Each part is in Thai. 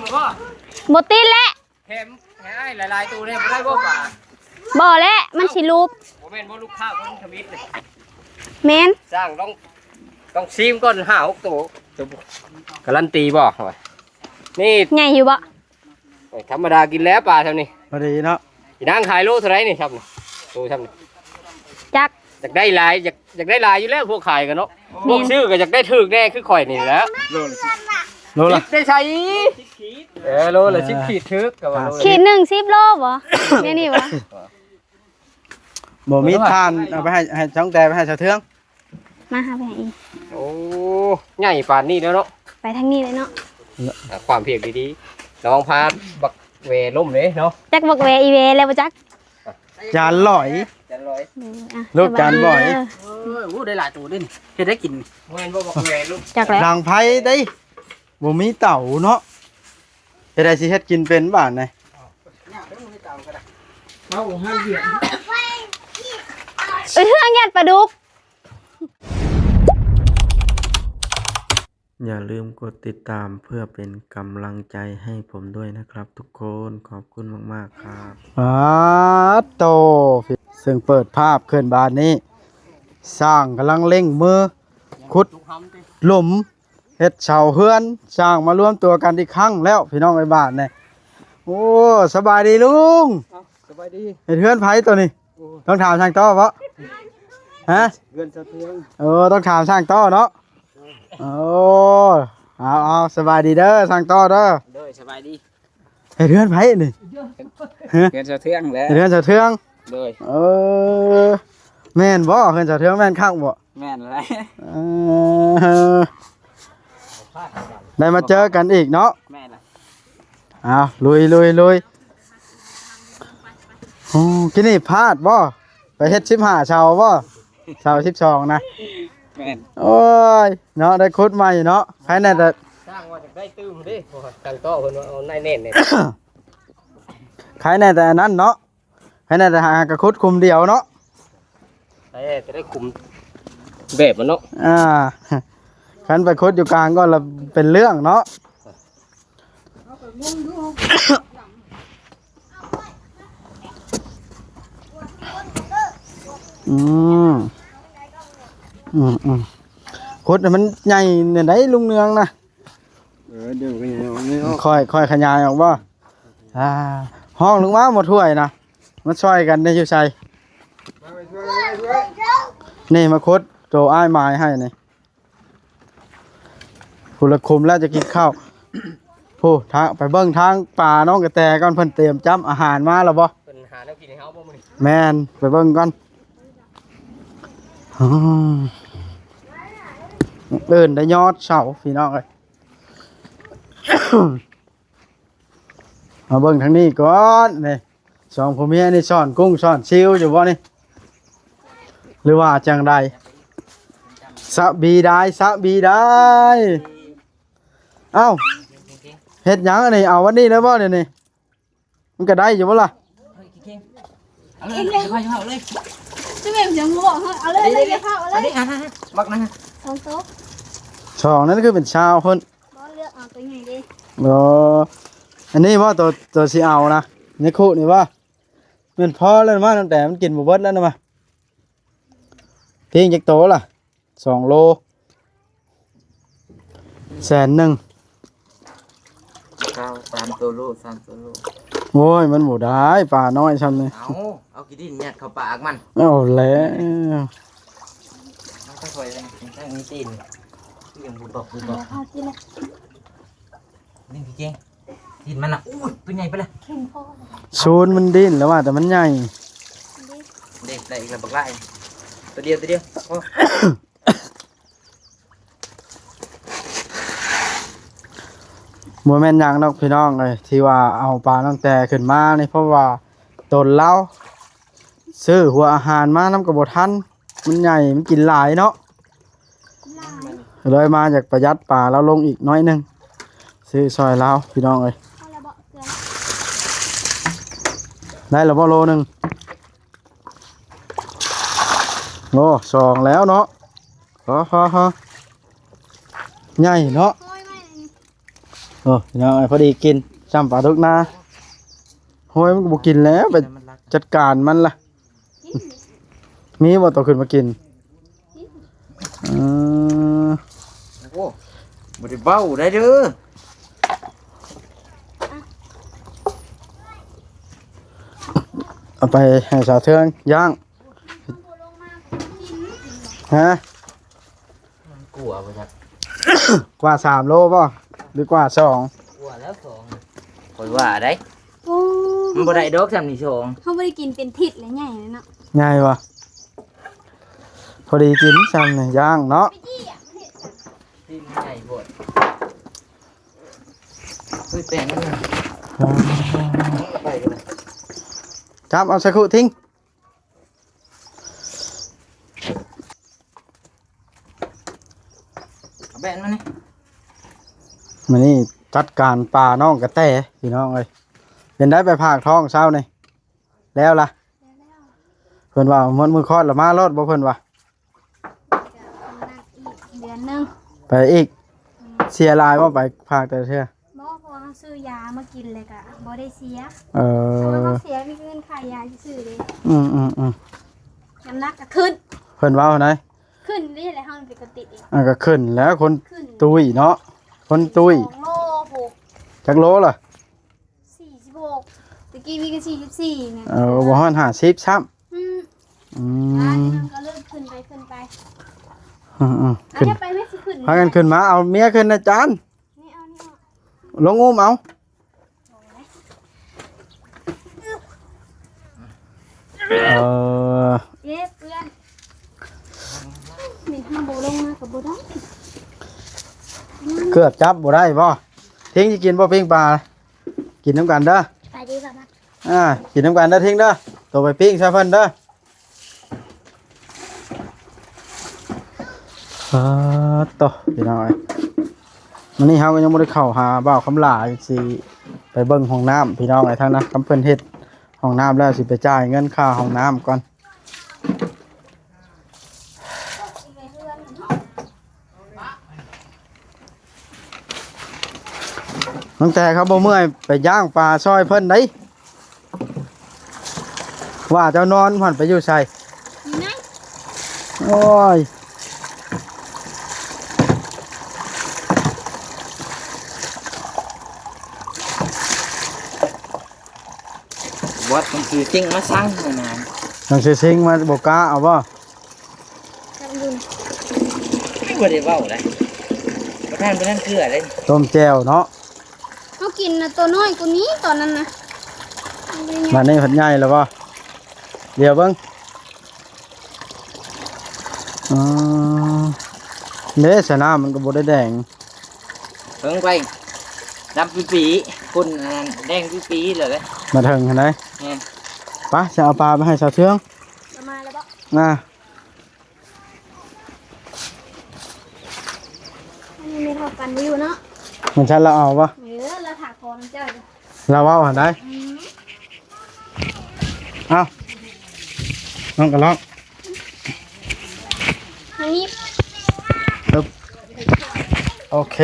รือว่าบ่ติดแหละแถมหลายๆตัวเนี่ยบ่ได้บ่ป่าบ่แล้วมันสิรูปบ่แม่นบ่ลูกค้าคนทวิตเลยแม่นสร้างต้องซีมก่อน5-6ตัวการันตีบ่นี่ใหญ่อยู่บ่ธรรมดากินแล้วปลาเท่านี้พอดีเนาะอีนางขายโลเท่าไหร่นี่ครับตัวทำนี่จักอยากได้หลายอยากได้หลายอยู่แล้วพวกขายกันเนาะพวกชื่อก็อยากได้ถึกแน่คือข่อยนี่แหล้วโลละได้ใช้โลละ10 ขีดถึกกับว่าขีด1 10 โลบ่แม่นี่บ่บ่มีทานเอาไปให้ช่องแต่ไปให้ชาวเทืองมาหาไปให้อีกโอ้ใหญ่ปานนี้แล้วเนาะไปทางนี้เลยเนาะความเพียรดีๆระวังพาบักเวล่มเลยเนาะจักบักเวอีเวแล้วบ่จักจานลอยลูกจานบ่อยได้หลายตัวด้วยนี่เฮ็ดได้กินเว้นบ่บักเวลูกจักแล้วดังไผได้บ่มีเต่าเนาะเฮ็ดได้สิเฮ็ดกินเป็นบ้านไหนเอาห้าเหยียบเรื่องยัดปลาดุกอย่าลืมกดติดตามเพื่อเป็นกำลังใจให้ผมด้วยนะครับทุกคนขอบคุณมากๆครับโตซึ่งเปิดภาพเคลื่อนบ้านนี้สร้างกำลังเร่งมือขุดหลุมเฮ็ดเสาเฮือนสร้างมารวมตัวกันอีกครั้งแล้วพี่น้องไอ้บ้านเนี่ยโอ้สบายดีลุงสบายดีเฮ็ดเฮือนไผตัวนี้ต้องถามช่างต้อบ่ฮะเฮือนสะเทืองต้องถามช่างต้อเนาะโอ้เอาสบายดีเด้อช่างต้อเด้อสบายดีเฮ็ดเฮือนไผนี่เฮือนสะเทืองแหละเฮือนสะเทืองแม่นบ่เฮือนสะเทืองแม่นคักบ่แม่นอะไรได้มาเจอกันอีกเนาะแม่นล่ะลุยโอ้กินนี่พลาดบ่ไปเฮ็ด15เช้าบ่เช้า12นะแม่นโอ้ยเนาะได้คุดใหม่เนาะภายในแต่สร้างว่าจะได้ตื้มดิตั้งโต๊ะเพิ่นว่าเอาในเน้นเนี่ยขายในแต่นั้นเนาะภายในแต่หากระคุดคุมเดียวเนาะจะได้คุมแบบมันเนาะคันไปคุดอยู่กลางก็ละเป็นเรื่องเนาะคุดมันใหญ่เนี่ยได้ลุงเนืองนะเดี๋ยวค่อยขยายออกบ่ห้องลงมาหมดถ้วยนะมาช่วยกันในชิวชัยนี่มาคุดโจอ้ายไม้ให้นี่ผู้ละคุมแล้วจะกินข้าวผู้ทางไปเบิ้งทางป่าน้องกระแตก่อนเพิ่นเตรียมจ้ำอาหารมาแล้วบ่เพิ่นหาแนวกินให้เฮาบ่มื้อนี้แม่นไปเบิ้งก่อนเดินได้ยอดเสาพี่น้องเอ้ยมาเบิ้งทางนี้ก่อนนี่สองพ่อเมียนี่ซ่อนกุ้งซ่อนชิวอยู่บ่นี่หรือว่าจังใดสะบีได้เอ้าเฮ็ดหยังอันนี้เอาวันนี้แล้วบ่เดี๋ยวนี้มันก็ได้อยู่บ่ล่ะเอาเลยจะแบบยังบ่บอกเอาเลยเอาเลยบักนะ2 โต๊ะ2นั่นคือเป็นชาวเพิ่นบ่เลือกเอาตัวใหญ่ดิอันนี้ว่าตัวสิเอานะในคู่นี่ว่ามันพอแล้วมาตั้งแต่มันกินบ่เบิดแล้วนะมาทิ้งจักโตล่ะ2 โล100,000 3 ตัวโลโอ้ยมันบ่ได้ปลาน้อยซั่นนี่เอากี่ดินเนี่ยเข้าปากมันเอาแล้วต้องค่อยตั้งมีตีนยังบ่บอกเอากินละนี่พี่เจ๊ดินมันน่ะอู้ตัวใหญ่ไปเลยซูนมันดิ้นแล้วว่าแต่มันใหญ่เด็กได้อีกแล้วบักไล่ตัวเดียวบ่แม่นหยังดอกพี่น้องเอ้ยที่ว่าเอาปลาตั้งแต่ขึ้นมานี่เพราะว่าตนเราซื้อหัวอาหารมานำก็บ่ทันมันใหญ่มันกินหลายเนาะเลยมาจากประหยัดปลาแล้วลงอีกน้อยนึงซื้อซอยเราพี่น้องเอ้ยได้แล้วบ่โลนึงโอ้2แล้วเนาะพอใหญ่เนาะ โอ้พี่น้องพอดีกินซ้ำปลาทุกนาโอ้ยมันก็บ่กินแล้วไปจัดการมันล่ะมีบ่ต้องขึ้นมากินเออ โอ้บ่ได้เบ้าได้เด้อ เอาไปให้สาวเทืองย่างฮะ กลัวบ่จัก กว่า3 โลป่ะหรือกว่า2 กลัวแล้วสองข่อยว่าได้ โอ้ มันบ่ได้ดอกซ้ำนี่สอง เขาไม่ได้กินเป็นทิศเลยใหญ่เลยเนาะ ง่ายวะพอดีกินซ้ำเนี่ยย่างเนาะ ดิ้นใหญ่โพดเฮ้ยแป้งมันไปกันเลย จับเอาสักครู่ทิ้ง เอาแป้งมันนี่ มานี่จัดการปลาน้องกระแตพี่น้องเลยเป็นได้ไปผากท้องเช้านี่แล้วล่ะเพิ่นว่ามันมือคลอดละมารอดบ่เพิ่นว่า เดือนหนึง ไปอีกเสียลายว่าไปผากแต่เทื่อ หมอพอเขาซื้อยามากินเลยกะบ่ได้เสีย เอ เพราะว่า อ เขาเสียมีเงินขายยาซื้อเลย อืม น้ำหนักก็ขึ้น เพิ่นว่าไหน ขึ้นนี่แหละห้องปกติอีก ก็ขึ้นแล้วคน ขึ้น ตุ้ยเนาะคนตุ้ย 2 โล จักโลล่ะ 46ตะกี้มีก็44เนี่ย บ่ฮอด50ซ้ำ อืม อื อัน ม นี้มันก็เริ่มขึ้นไปขึ้นไป อืม อัน ขึ้น นี้ไปไม่สิขึ้น พากันขึ้นมาเอาเมียขึ้นนะจาน นี่เอานี่เอา ลงอุ้มเอาเออ เย้เพื่อนนี่ห้ามโบลงมากับโบได้ เกือบจับบ่ได้บ่ทิ้งสิกินบ่ปิ้งปลากินน้ำกันเด้อ ไปดีกว่ามา กินน้ำกันเด้อทิ้งเด้อตัวไปปิ้งซะเพิ่นเด้อโตพี่น้องเอ้ยวันนี้เฮาก็ยังบ่ได้เข้าหาบ่าวคำหลาสิไปเบิ่งห้องน้ำพี่น้องไอ้ทางนะคำเพิ่นเฮ็ดห้องน้ำแล้วสิไปจ่ายเงินค่าห้องน้ำก่อนตั้งแต่เขาบ่เมื่อยไปย่างปลาซอยเพิ่นได้ว่าเจ้านอนผ่อนไปอยู่ใส่ อยู่ไหน โอ้ย วัดมันคือจริงมาสร้างมานาน หนังสือซิงมาบอกกล้าเอาบ่ จำดู บ่ได้เบ้าได้บ่ทันบ่ทันเกลือเลย ต้มแจ่วเนาะ เขากินนะตัวน้อยกว่านี้ตอนนั้นนะ มานี่ผัดใหญ่แล้วบ่เดี๋ยวเบิ่งอ๋อเด้สนามันก็บ่ได้แดง เพิ่งไปดำปีๆคนอันนั้นแดงปีๆเลย มาถึงหั่นไหน แม่น ไปจะเอาปลาไปให้สาวเทือง ประมาณแล้วปะ นะ อันนี้ไม่เท่ากันวิวเนาะ มันชันเราเอาบ่ เราถากคอมันเจ้าอยู่ เราเอาหั่นไหนเอาน้องกระลอก ทางนี้ โอเค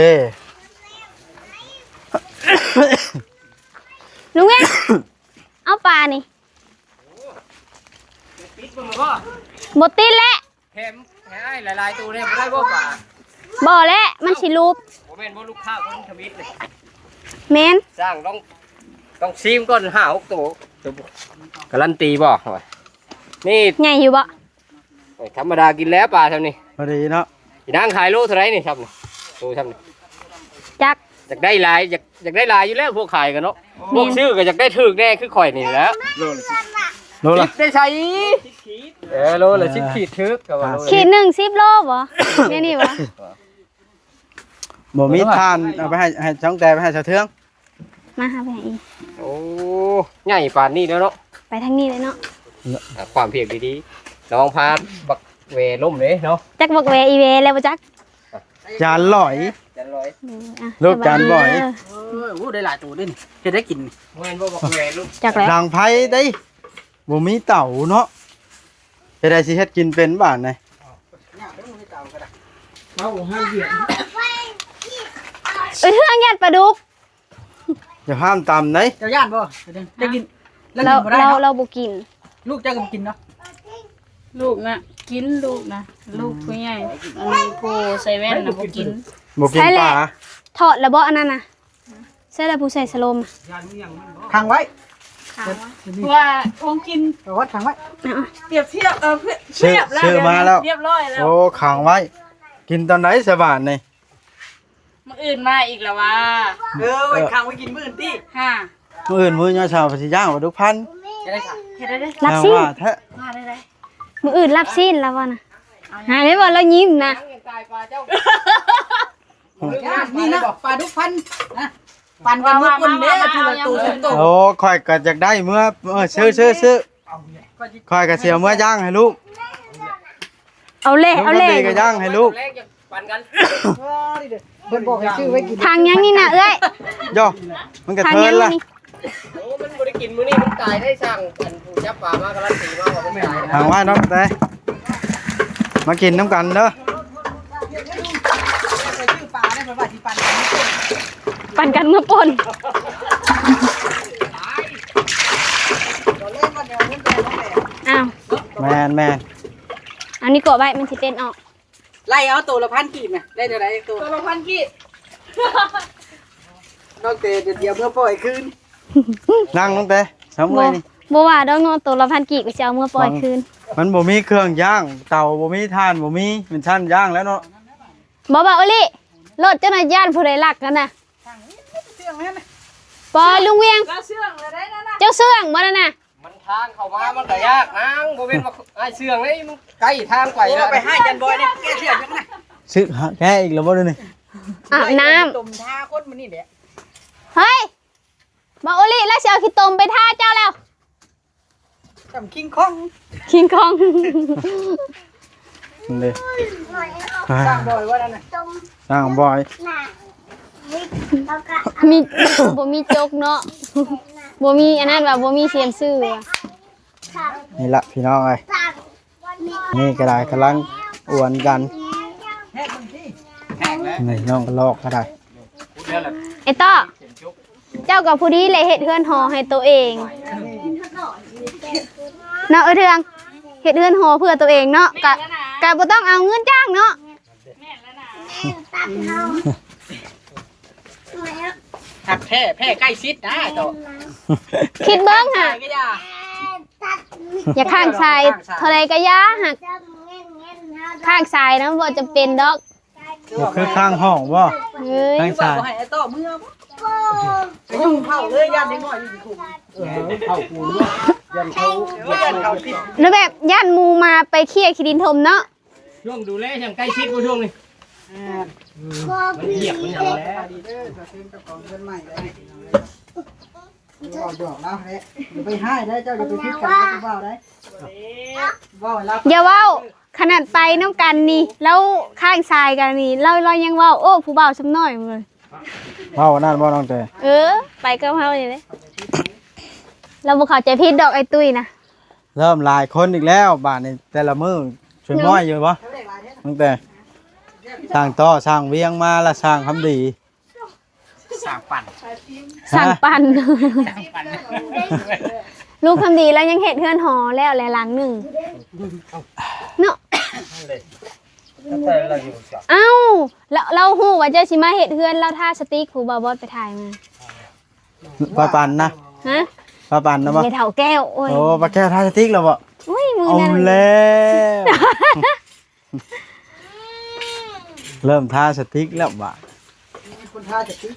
ลุงเอ้ยเอาปลานี่ ปิดเบิ่งบ่ หมดติดแล้ว แถมให้หลายๆตัวเนี่ยบ่ได้บ่ป่า บ่แล้วมันสิรูป บ่แม่นบ่ลูกค้าคนทวิตเลย แมน สร้างต้องซีมก่อน5-6ตัวการันตีบ่ว่านี่ ใหญ่อยู่บ่ ธรรมดากินแล้วปลาเท่านี้ พอดีเนาะ อีนางขายโลเท่าไหร่นี่ครับนี่ตัวครับนี่ จัก อยากได้หลายอยากได้หลายอยู่แล้วพวกขายกันเนาะ แม่น พวกซื้อก็อยากได้ถึกแน่คือข่อยนี่แหล้ว โลละ ได้ใช้โลละ10ขีดถึกก็ว่าโลละ ขีด1 10 โลบ่แม่นี่บ่ บ่มีทานเอาไปให้ช่องแต่ไปให้สาวเทือง มาหาไปหาอีก โอ้ใหญ่ปานนี้แล้วเนาะ ไปทางนี้เลยเนาะ ความเพียรดีๆระวังพาบักเวล่มเลยเนาะ จักบักแวอีเวแล้วบ่จัก จานลอย จันลอย อ่ะ รูปจานบ่อย โอ้ได้หลายตัวด้วยนี่จะได้กิน เมื่อบ่บักเวลูก จักแล้ว ดังไผได้บ่มีเต่าเนาะจะได้สิเฮ็ดกินเป็นบ้านไหน เอาห้าเหยียบ เอ้ยเฮืองยัดปลาดุก อย่าห้ามตำไหน เจ้าย่านบ่จะกินแล้ว เรา กินบ่ได้ เรา เนาะ เราบ่กิน ลูกเจ้าก็บ่กินเนาะ ลูกนะกินลูกนะลูกผู้ใหญ่อันนี้ผู้ใส่แว่นนะบ่กิน บ่กินปลา ถอดแล้วบ่อันนั้นน่ะใส่แล้วผู้ใส่สโลม ขังไว้ ว่าคงกิน เอาวัดขังไว้ เปรียบเทียบซื้อมาแล้ว เรียบร้อยแล้ว โอ้ขังไว้ กินตอนไหนสบานนี่ มื้ออื่นมาอีกแล้วว่า ไว้ขังไว้กินมื้ออื่นติ ฮ่า มื้ออื่นมื้อยามเช้าก็สิย่างปลาดุกพัน จะได้ค่ะ เฮ็ดได้รับซีน ว่าแท้ มาได้มื้ออื่นรับซีนแล้วว่าน่ะหาได้บ่เรายิ้มนะ นี่นะปลาดุกพันนะปันกันมื้อคนเด้อทีละตู้สองตู้ โอ้ข่อยก็อยากได้เมื่อซื้อข่อยก็สิเอาเมื่อย่างให้ลูก เอาเล่ ลูก เอาเล่ น้ำดีก็ย่างให้ลูก แรกจะปั่นกัน เพิ่นบอกให้ซื้อไว้กิน ทางยังนี่น่ะเอ้ย ย่อมันก็ ทาง เทิ ยั น ง ล่ะ นี่ โอ้มันบ่ได้กินมื้อนี้มันตายได้สั่งกันผู้จับปลามาการันตีมาว่ามันตายนะ ทางไว้เนาะแต่มากินน้ำกันเด้อ ชื่อปลาได้เพิ่นว่าสิปัน ปั่นกันเมื่อป่น ตอนแรกว่าเดี๋ยวเพิ่นไปแล้วแหละ อ้าว แม่น อันนี้กดไว้มันสิเต้นออก ไล่เอาตัวละพันกีบน่ะได้เท่าไหร่ตัวละพันกีบนอกเตะเดี๋ยวเพื่อปล่อยคืน นั่งลงแต่สาม บ่ วยนี่ บ่ว่าดอกเนาะตัวละ1,000กีบก็สิเอามื่อปล่อยคืน มันบ่มีเครื่องย่าง เตาบ่มีถ่านบ่มีมันชั้นย่างแล้วเนาะ บ่บ่โอลิรถเจ้าหน้าย่านผู้ใดลักกันน่ะ เชื่องแม่น บ่ลุงเวียงเจ้าเสื่องบ่นั่นน่ะ มันทางเข้ามามันก็ยากนางบ่เป็นว่าไอ้เสื่องเลยมันใกล้ทางไป ไป แล้ว ไปให้ยันบอยเนี่ยแกเชื่องยังไง ซื้อแก้อีกแล้วบ่เด้อนี่ อาบน้ำ ตุ่มทาคนมันนี่แหละ เฮ้ยบ่โอลิแล้วสิเอาขี้ตมไปท่าเจ้าแล้ว จำคิงคอง คิงคอง นั่นเด้ สร้างบอยว่านั่นน่ะ สร้างบ่อย มีบ่มีจกเนาะบ่มีอันนั้นว่าบ่มีเสียมซื่อว่ะ นี่ละพี่น้องเอ้ยนี่ก็ได้กำลังอวนกัน แฮกมันที่ นี่น้องก็ลอกก็ได้ ไอ้ต้อเจ้ากับผู้ดีเลยเฮ็ดเฮือนหอให้ตัวเองเนาะเทืองเฮ็ดเฮือนหอเพื่อตัวเองเนาะกะบ่ต้องเอาเงินจ้างเนาะ หักแพ้ใกล้ชิดนะโต คิดเบิ่งค่ะ ก็อย่า อย่าข้างซ้ายเท่าใดก็อย่าหักข้างซ้ายนะบ่จะเป็นดอก บ่คือข้างห้องบ่ เฮ้ย ข้าง ว่า ซ้าย บ่ให้ไอ้โตเมื่อบ่ไปยุ่งเข้าเลยย่านเด็กน้อยอยู่คุม เข้าปูนด้วยยันเขา ย่านเข้าติด แล้วแบบย่านหมูมาไปเคลียร์ขี้ดินถมเนาะ ช่วงดูแลอย่างใกล้ชิดบ่ช่วงนี้มันเหยียบมันอย่างแล้ว ดีเด้อจะซื้อกระป๋องเงินใหม่ได้บอกดอกแล้วแหละอย่าไปให้ได้เจ้าอย่าไปคิดกันกับเว้าได้เว้าแล้ว อย่าเว้าขนาดไปน้ำกันนี่แล้วข้างซ้ายกันนี่เรายังเว้าโอ้ผู้บ่าวซ้ำน้อยเลย เว้านั่นบ่น้องแต่ ไปกับเฮานี่เลยเราบ่เข้าใจผิดดอกไอ้ตุ้ยนะ เริ่มหลายคนอีกแล้วบ้านนี้แต่ละมื้อช่วยม้อยอยู่บ่ตั้งแต่สร้างต่อสร้างเวียงมาและสร้างคำดี สร้างปั่น สั่งปันลูกคำดีแล้วยังเฮ็ดเฮือนหอแล้วหลายหลังหนึงเนาะ แต่เราอยู่เสีย เอ้าแล้วเราฮู้ว่าเจ้าสิมาเฮ็ดเฮือนแล้วท่าสติ๊กผู้บ่าวบอสไปถ่ายมา ปลาปันนะ ฮะ ปลาปันนะบ่ ไม่เฒ่าแก้วโอ้ย โอ้ปลาแก้วทาสติกแล้วบ่ อุ้ยมือ เอา นั่น แล้วเริ่มทาสติกแล้วบ่ คนท่าจะคิด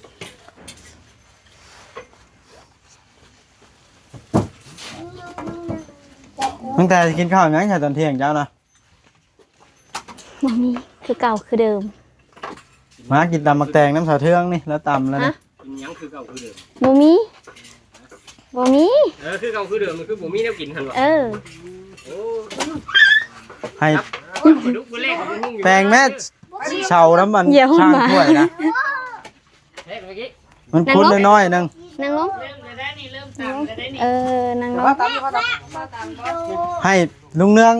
ตั้งแต่กินข้าวยังใช่ตอนเที่ยงเจ้านะ บ่มีคือเก่าคือเดิม มากินตำมักแตงน้ำสาวเทืองนี่แล้วตำแล้วนี่ กินหยังคือเก่าคือเดิม บ่มีบ่มี คือเก่าคือเดิมมันคือบ่มีแนวกินหั่นวะ โอ้ ให้ ดุบ่เล่บ่งงอยู่ แตงแม่เฉาน้ำมัน อย่าหุ้ม ช่าง มา ถ้วยนะ เฮ้ยเมื่อกี้ มันคุ้นน้อยๆนึง นั่งลงนั่งล ว่าง ตามว่าตาม ให้ลุงเนือง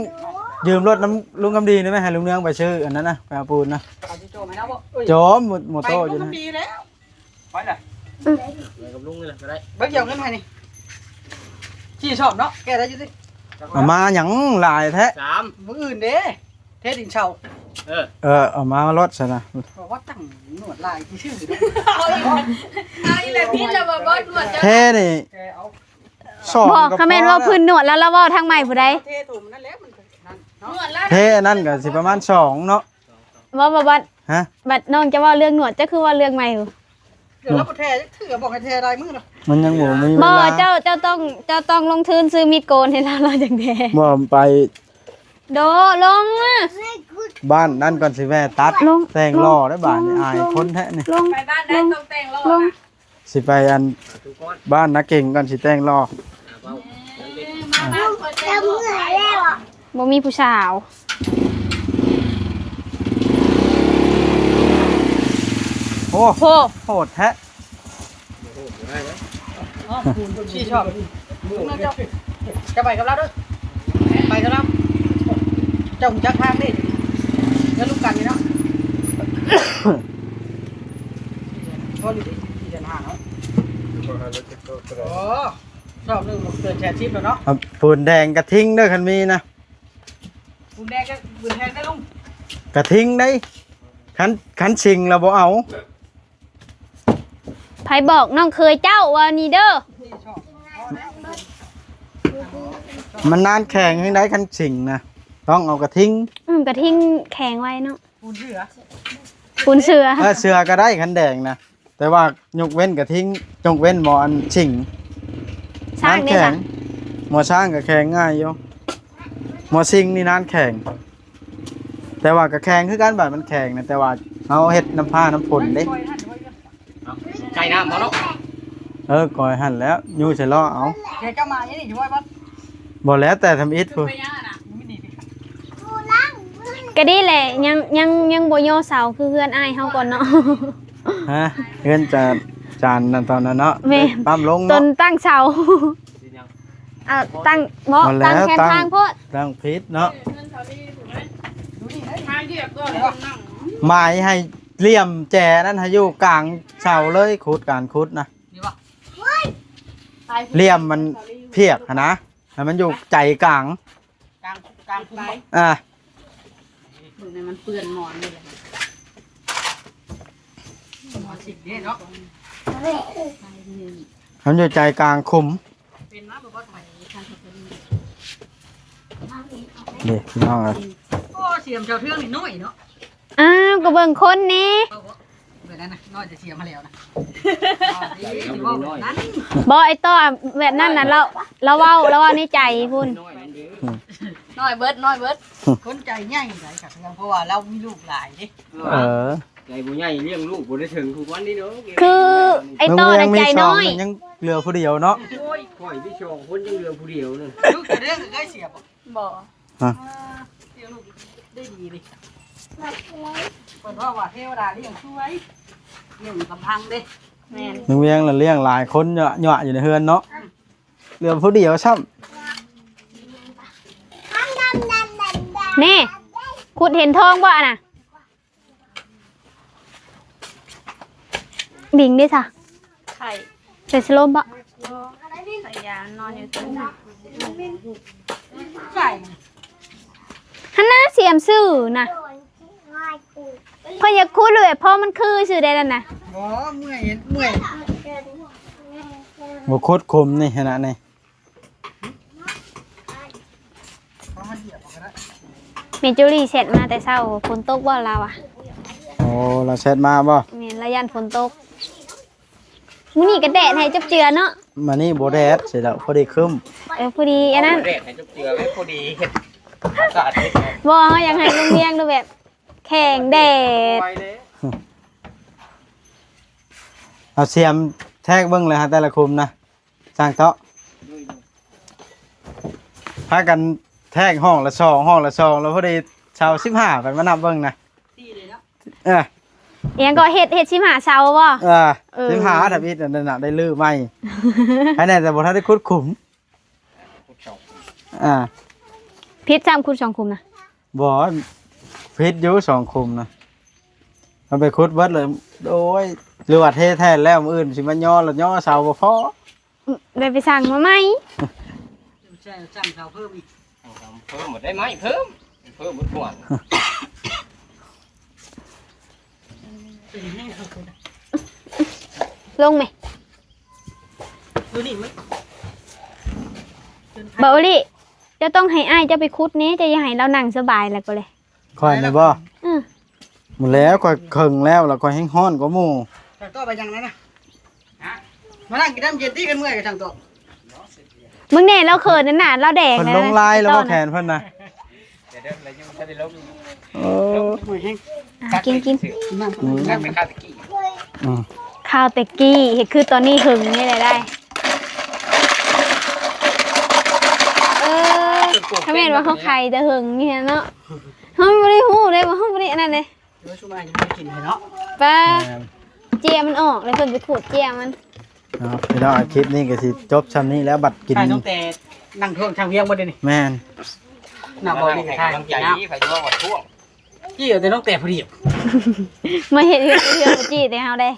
ยืมรถน้ำลุงคำดีได้ไหมให้ลุงเนืองไปชื่ออันนั้นนะไปเอาปูนนะ เอาจิโจไหมนะบ่ โจมหมด ไป โตอ ลู ยู่ ก นะ ดีแล้ว ไปเลย ไปกับลุงนี่แหละก็ได้ เบิ่งเกี่ยวเงินให้นี่ชี้ชอบเนาะแกได้อยู่สิ เอามาหยังหลายแท้ 3 มื้ออื่นเด้เทศดินเช่า เอามารถซะนะ บอกว่าตั้งหนวดลายที่ชื่อ นี่แหละพิษแล้วบ่บ่นวด เท่นี่ แกเอา สอง บอก ก็ คอมเมนต์ว่าพื้นหนวดแล้วเราเว้าทางใหม่ผู้ใด เทถุ่มนั่นแหละมันนั่นเนาะ เท่นั่นก็สิประมาณ2เนาะ ว่าบ่บัด ฮะ บัดน้องจะเว่าเรื่องหนวดจะคือว่าเรื่องใหม่อยู่ เดี๋ยวเราบ่แท้ถือบอกให้แท้ลายมือเนาะ มันยังบ่มีเว บ่ ลา เจ้าต้องลงทุนซื้อมีดโกนให้เราจังแด บ่ไป โดลงอะ บ้านนั่นก่อนสิแม่ตัด ลง แต่งล้อได้บ้านนี่อายคนแท้นี่ ลงไปบ้านได้ต้องแต่งรอลง สิไปอันบ้านนักเก่งก่อนสิแต่งล้อ บ่มีผู้สาว โอ้ โห โหดแท้ อ๋อชี้ชอบจะไปกับเราด้วยไปกับเราเจ้าจักทางนี่แล้วลูกกันนี่เนาะพออยู่ที่จะหาเนาะโอ้ชอบเรื่องเกินแชร์ชิปแล้วเนาะ เอาปูนแดงกระทิงเด้อคันมีนะ บุญแดงก็บุญแทนได้ลุง กระทิงได้คันชิงแล้วบ่เอา ไผบอกน้องเคยเจ้าว่านี่เด้อ ที่ชอบ มันนานแข่งให้ได้คันชิงนะต้องเอากระทิง กระทิ่งแข็งไว้เนาะ บุญเสือ ปูนเสือ เสือก็ได้คันแดงนะแต่ว่ายกเว้นกระทิงยกเว้นหมออันชิง สร้างได้ แข่ จ้ะ งหมอช้างก็แข่งง่ายอยู่หมอชิงนี่นานแข่งแต่ว่าก็แข่งคือกันบาดมันแข่งนะแต่ว่าเอาเฮ็ดน้ำผ้าน้ำฝนเด้ ไก่น้ำบ่เนาะ ก่อยหั่นแล้วยูใส่ล้อเอา แกเจ้ามาอย่างนี้อยู่ไว้บ้าน บ่แล้วแต่ทำอิฐพุ่น ไม่ดีดิ ก็ดีแหละยังบ่ย่อเสาคือเพื่อนอ้ายเฮาก่อนเนาะ ฮะเงินจะจานนั่นตอนนั้นเนาะ แม่ ปั๊มลง จ เนาะ นตั้งเสาตั้งบ่ มาแล้ว ตั้งแคม ตั้ง ทางโพด ตั้งพิษเนาะ ดูนี่เฮ้ย หมายให้เหลี่ยมแจนั่นให้อยู่กลางเสาเลยขุดการขุดนะ นี่วะ เหลี่ยมมันเพียกหั้นนะให้มันอยู่ใจกลาง กลางคุ้ม อ่ะ มันเปื้อนหมอนนี่เลยหมอนสิบเนี่ยเนาะ มันอยู่ใจกลางคุม เป็นมาแบบว่าใหม่ นี่พี่น้องอ่ะ โอ้เสียมเจ้าเทืองนี่น้อยเนาะ อ้าวก็เบิ่งคนแหน่ แบบนั้นนะน้อยจะเสียมาแล้วนะนั้น บ่ไอ้ต้อแบบนั้นน่ะเราเว้าในใจพุ่น น้อยเบิดคนใจใหญ่ไหนกับเพราะว่าเรามีลูกหลายดิ ไก่บ่ใหญ่เลี้ยงลูกบ่ได้ถึงทุกวันนี้เนาะ คือไอ้ต้อน่ะใจน้อย มันยังเหลือผู้เดียวเนาะ โอ้ยข่อยพี่ชองคนยังเหลือผู้เดียวนึง ลูกจะเรื่องใกล้เสียบ บ่ เสียลูกได้ดีดิคนว่าเทวดาเลี้ยงช่วยเลี้ยงลำพังเด้แม่น นึงเลี้ยงละเลี้ยงหลายคนเหยาะอยู่ในเฮือนเนาะเหลือผู้เดียวซ้ แน่ขุดเห็นทองบ่อะน่ะบิ่งดิจ้ะ ไข่ ใส่สโลมบ่ ไข่ยานอนอยู่ตรงนี้ ใช่ หันหน้าเสียมซื่อน่ะพออยากขุดเลยเพราะมันคือซื่อได้แล้วน่ะ อ๋อเมื่อย ำบ่คุดคมนี่ขนาดนี้ เขามาเหยียบกันแล้ว เมจูรี่เสร็จมาแต่เช้าฝนตกบ่เราอ่ะ โอ้เราเช็ดมาบ่ แม่นระยันฝนตกมื้อนี้ก็แดดให้จับเจือเนาะ มานี่บ่แดดเสร็จแล้วพอดีคึม พอดีอันนั้น แรกให้จุ๊บเจือไว้พอดีเฮ็ดอากาศเฮ็ด บ่เฮาอยากให้ลุงเลี้ยงดูแบบแข่งแดด ไว้เลย เอาเสียมแทกเบิ่งเลยฮะแต่ละคุมนะสร้างเตาะพากันแทกห้องละ2แล้วพอดีชาว15กันมานับเบิ่งนะ ตีเลยเนาะ เออ เอียงก็เฮ็ดชิมหาเช้าบ่ 15ถ้าพิษนั่นน่ะได้ลื้อไหมให้แน่แต่บ่ทันได้ขุดขุมพิษซ้ำคุณ2คุมนะ บ่พิษอยู่2คุมนะเอาไปขุดเบิดเลยโอ้ย หรือว่าเทแท้แล้วมื้ออื่นสิมาย่อแล้วย่อเสาบ่พอ เลยไปสั่งมาไหม ใช่จ้างเขาเพิ่มอีก เพิ่มหมดได้ไหมเพิ่มหมดก่อน ลงไหม ดูนี่มั้ย เบาลี่จะต้องให้อ้ายจะไปคุดนี้จะอย่าให้เรานั่งสบายแล้วก็เลย ค่อยนี่บ่ อือ หมดแล้วค่อยเคิงแล้วแล้วก็แห้งฮ้อนกว่าหมู่ แต่ก็ไปยังไงนะมานั่งกินน้ำเย็นที่กันเมื่อยกับช่างตัว มึงเนี่ยเราเขินนั่นน่ะเราแดง เพิ่น นะ ลงลายแล้วบ่แขนเพิ่นน่ะ เดี๋ยวเดินเลยยังไม่ได้ลบ โอ้ เมื่อยแห้ง กิน นั่ง นั่งเป็นข้าวตะกี้ อืม ข้าวเต็กกี้เห็นคือตอนนี้หึงนี่เลยได้ถ้าแม่นว่าเขาใครจะหึงนี่เนาะเขาไม่ได้หูเลยว่าเขาไม่ได้อันนั้นเลย เดี๋ยวช่วยมาให้กินให้เนาะ ป้าเจียมันออกเลยเพิ่นไปขูดเจียมัน เอาพี่น้องคลิปนี้ก็สิจบซ้ำนี้แล้วบัดกิน ใช่ต้องแต่นั่งท่วงช่างเวียงบ่ได้นี่ แม่น หน้าบ่ดี ให้ ใช่ กำลังใจ นะ ไฟทั่วหมดทั่ว จี้เอาแต่ต้องแต่พอดี มาเห็นเรื่องจี้แต่เฮาได้